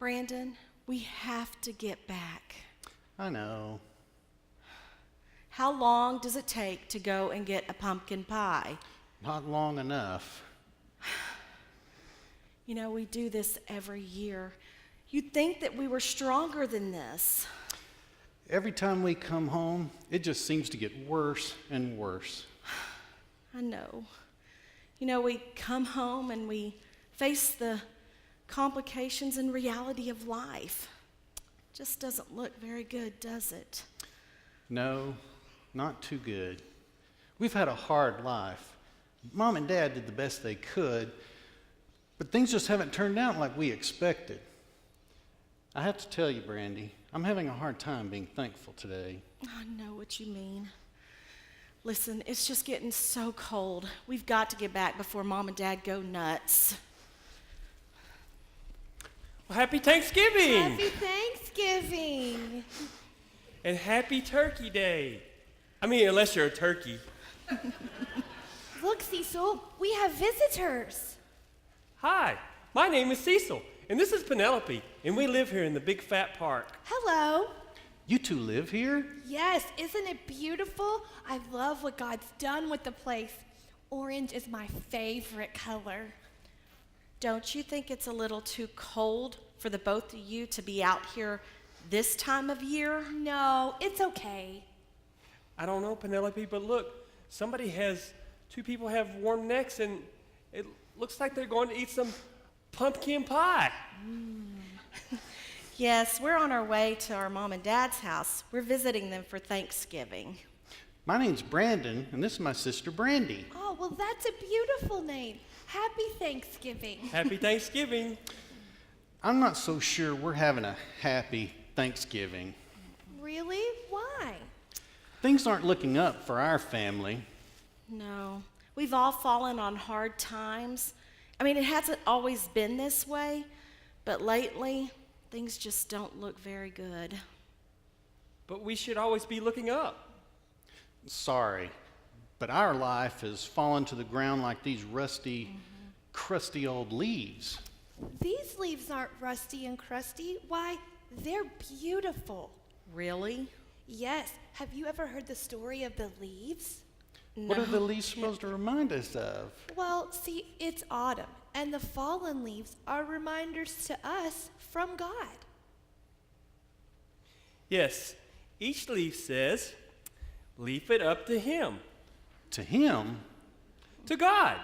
Brandon, we have to get back. I know. How long does it take to go and get a pumpkin pie? Not long enough. You know, we do this every year. You'd think that we were stronger than this. Every time we come home, it just seems to get worse and worse. I know. You know, we come home and we face the complications and reality of life. Just doesn't look very good, does it? No, not too good. We've had a hard life. Mom and Dad did the best they could, but things just haven't turned out like we expected. I have to tell you, Brandy, I'm having a hard time being thankful today. I know what you mean. Listen, it's just getting so cold. We've got to get back before Mom and Dad go nuts. Well, happy Thanksgiving! Happy Thanksgiving! And happy Turkey Day. I mean, unless you're a turkey. Look, Cecil, we have visitors. Hi, my name is Cecil, and this is Penelope, and we live here in the big fat park. Hello. You two live here? Yes, isn't it beautiful? I love what God's done with the place. Orange is my favorite color. Don't you think it's a little too cold for the both of you to be out here this time of year? No, it's okay. I don't know, Penelope, but look, two people have warm necks, and it looks like they're going to eat some pumpkin pie. Yes, we're on our way to our Mom and Dad's house. We're visiting them for Thanksgiving. My name's Brandon, and this is my sister Brandy. Oh, well, that's a beautiful name. Happy Thanksgiving. Happy Thanksgiving. I'm not so sure we're having a happy Thanksgiving. Really? Why? Things aren't looking up for our family. No, we've all fallen on hard times. I mean, it hasn't always been this way, but lately, things just don't look very good. But we should always be looking up. Sorry, but our life has fallen to the ground like these rusty, crusty old leaves. These leaves aren't rusty and crusty. Why, they're beautiful. Really? Yes. Have you ever heard the story of the leaves? What are the leaves supposed to remind us of? Well, see, it's autumn, and the fallen leaves are reminders to us from God. Yes, each leaf says, leave it up to Him, To Him? to God.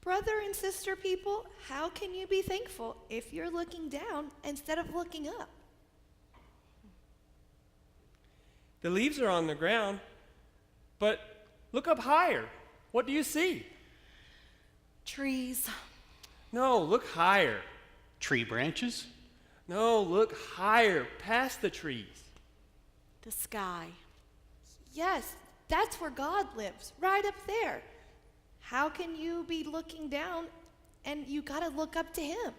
Brother and sister people, how can you be thankful if you're looking down instead of looking up? The leaves are on the ground, but look up higher. What do you see? Trees. No, look higher. Tree branches? No, look higher, past the trees. The sky. Yes, that's where God lives, right up there. How can you be looking down and you got to look up to Him?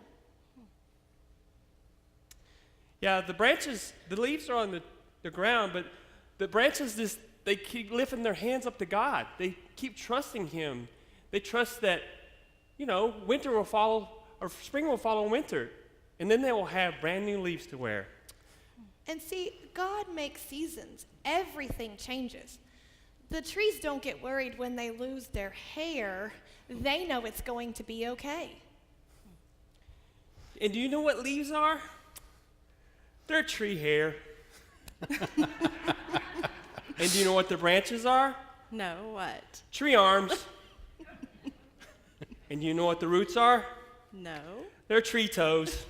Yeah, the leaves are on the ground, but the branches they keep lifting their hands up to God. They keep trusting Him. They trust that, winter will follow, or spring will follow winter, and then they will have brand new leaves to wear. And see, God makes seasons. Everything changes. The trees don't get worried when they lose their hair. They know it's going to be okay. And do you know what leaves are? They're tree hair. And do you know what the branches are? No, what? Tree arms. And do you know what the roots are? No. They're tree toes.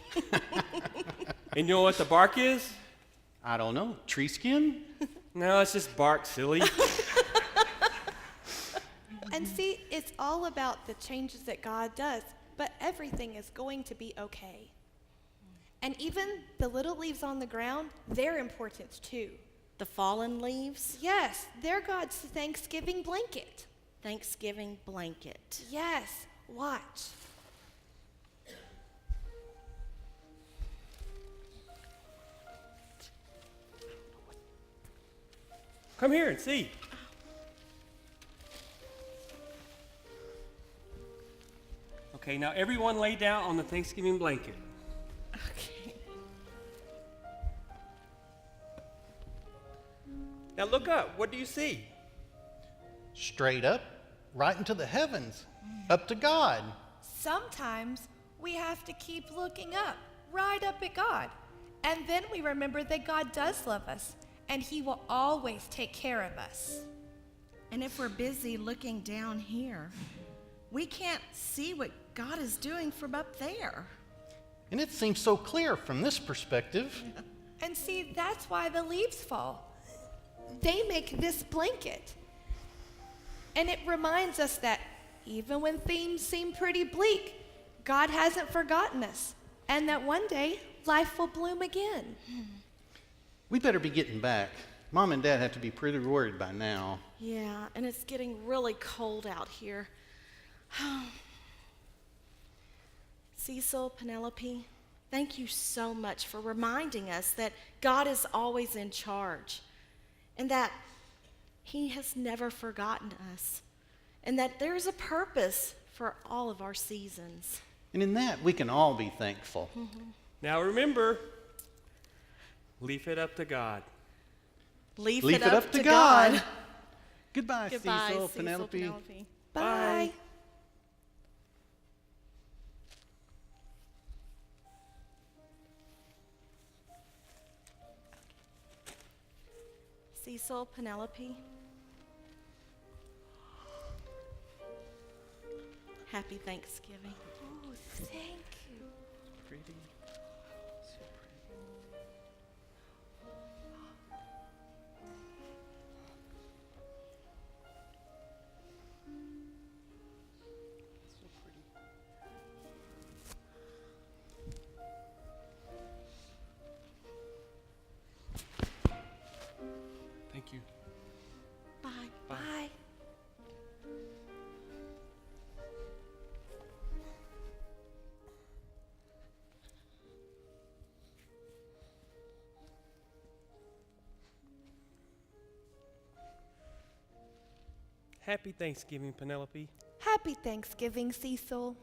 And you know what the bark is? I don't know. Tree skin? No, it's just bark, silly. And see, it's all about the changes that God does, but everything is going to be okay. And even the little leaves on the ground, they're important too. The fallen leaves. Yes, they're God's Thanksgiving blanket. Thanksgiving blanket. Yes, watch. Come here and see. Okay, now everyone lay down on the Thanksgiving blanket. Okay. Now look up. What do you see? Straight up, right into the heavens, up to God. Sometimes we have to keep looking up, right up at God. And then we remember that God does love us, and He will always take care of us. And if we're busy looking down here, we can't see what God is doing from up there. And it seems so clear from this perspective. And see, that's why the leaves fall. They make this blanket. And it reminds us that even when things seem pretty bleak, God hasn't forgotten us, and that one day life will bloom again. We better be getting back. Mom and Dad have to be pretty worried by now. Yeah, and it's getting really cold out here. Cecil, Penelope, thank you so much for reminding us that God is always in charge and that He has never forgotten us and that there's a purpose for all of our seasons. And in that, we can all be thankful. Now remember, leave it up to God. Leave Leave it up to God. Goodbye, Goodbye, Cecil, Cecil, Penelope. Penelope. Bye. Cecil, Penelope. Happy Thanksgiving. Oh, thank you. Pretty. Thank you. Bye. Bye. Happy Thanksgiving, Penelope. Happy Thanksgiving, Cecil.